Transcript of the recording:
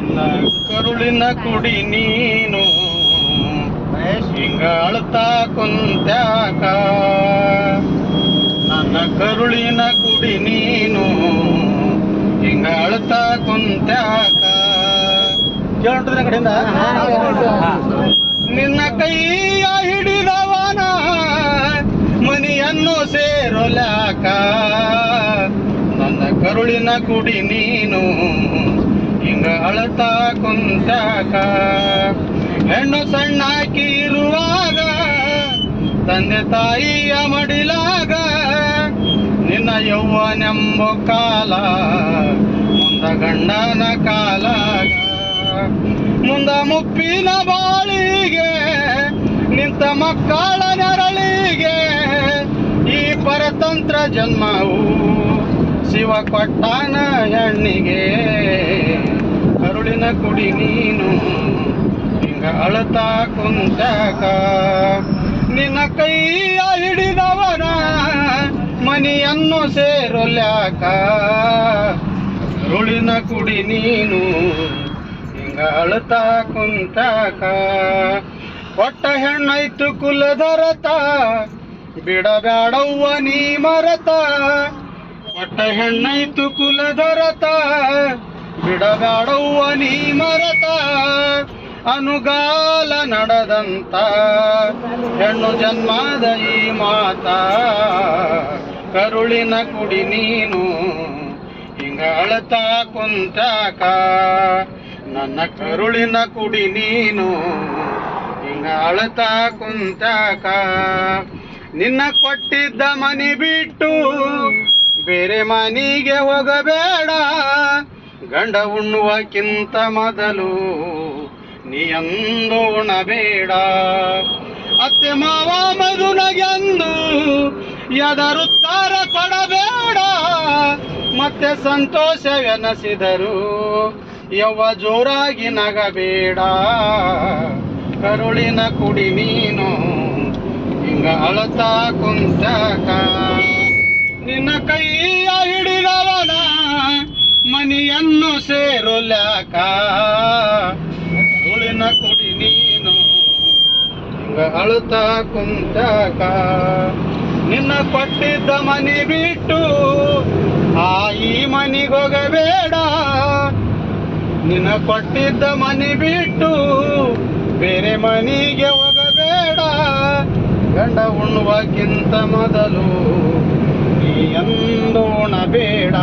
ನನ್ನ ಕರುಳಿನ ಕುಡಿ ನೀನು ಹಿಂಗ ಅಳ್ತಾ ಕುಂತ್ಯಾಕ. ನನ್ನ ಕರುಳಿನ ಕುಡಿ ನೀನು ಹಿಂಗ ಅಳ್ತಾ ಕುಂತ್ಯಾಕ. ಕೇಳ್ರಿ ಕಡೆಯಿಂದ ನಿನ್ನ ಕೈಯ ಹಿಡಿದವನ ಮನಿಯನ್ನು ಸೇರೊಲ್ಯಾಕ. ನನ್ನ ಕರುಳಿನ ಕುಡಿ ನೀನು ಹಿಂಗ ಅಳತಾ ಕುಂತ್ಯಾಕ. ಹೆಣ್ಣು ಸಣ್ಣಾಕಿ ಇರುವಾಗ ತಂದೆ ತಾಯಿಯ ಮಡಿಲಾಗ ನಿನ್ನ ಯೌವನೆಂಬ ಕಾಲ ಮುಂದ ಗಂಡನ ಕಾಲಾಗ. ಮುಂದ ಮುಪ್ಪಿನ ಬಾಳಿಗೆ ನಿಂತ ಮಕ್ಕಳ ನೆರಳಿಗೆ ಈ ಪರತಂತ್ರ ಜನ್ಮವು ಶಿವ ಕೊಟ್ಟಾನ ಹೆಣ್ಣಿಗೆ. ಕರುಳಿನ ಕುಡಿ ನೀನು ಹಿಂಗ ಅಳತಾ ಕುಂತ್ಯಾಕ. ನಿನ್ನ ಕೈಯ ಹಿಡಿದವನ ಮನಿಯನ್ನು ಸೇರೊಲ್ಯಾಕ. ಕರುಳಿನ ಕುಡಿ ನೀನು ಹಿಂಗ ಅಳತಾ ಕುಂತ್ಯಾಕ. ಕೊಟ್ಟ ಹೆಣ್ಣೈತು ಕುಲಧರತ ಬಿಡಬ್ಯಾಡವ್ವ ನೀ ಮರತ. ಕೊಟ್ಟ ಹೆಣ್ಣೈತು ಕುಲಧರತ ಬಿಡಬ್ಯಾಡವ್ವ ನೀ ಮರತ. ಅನುಗಾಲ ನಡೆದಂತ ಹೆಣ್ಣು ಜನ್ಮದ ಈ ಮಾತ. ಕರುಳಿನ ಕುಡಿ ನೀನು ಹಿಂಗ ಅಳತಾ ಕುಂತ್ಯಾಕ. ನನ್ನ ಕರುಳಿನ ಕುಡಿ ನೀನು ಹಿಂಗ ಅಳತಾ ಕುಂತ್ಯಾಕ. ನಿನ್ನ ಕೊಟ್ಟಿದ್ದ ಮನಿ ಬಿಟ್ಟು ಬೇರೆ ಮನಿಗೆ ಹೋಗಬೇಡ. ಗಂಡ ಉಣ್ಣುವಕ್ಕಿಂತ ಮೊದಲು ನೀ ಎಂದು ಉಣಬೇಡ. ಅತ್ತೆ ಮಾವ ಮದುನಗೆಂದು ಎದರುತ್ತರ ಕೊಡಬೇಡ. ಮತ್ತೆ ಸಂತೋಷವೆನಸಿದರು ಯವ್ವ ಜೋರಾಗಿ ನಗಬೇಡ. ಕರುಳಿನ ಕುಡಿ ನೀನು ಹಿಂಗ ಅಳತಾ ಕುಂತ್ಯಾಕ. ನಿನ್ನ ಕೈಯ ಹಿಡಿದವನ ಮನಿಯನ್ನು ಸೇರೊಲ್ಯಾಕ. ಕರುಳಿನ ಕುಡಿ ನೀನು ಹಿಂಗ ಅಳತಾ ಕುಂತ್ಯಾಕ. ನಿನ್ನ ಕೊಟ್ಟಿದ್ದ ಮನಿ ಬಿಟ್ಟು ಈ ಮನಿಗೆ ಹೋಗಬೇಡ. ನಿನ್ನ ಕೊಟ್ಟಿದ್ದ ಮನಿ ಬಿಟ್ಟು ಬೇರೆ ಮನಿಗೆ ಹೋಗಬೇಡ. ಗಂಡ ಉಣ್ಣುವಕ್ಕಿಂತ ಮೊದಲು ನೀ ಎಂದು ಉಣಬೇಡ.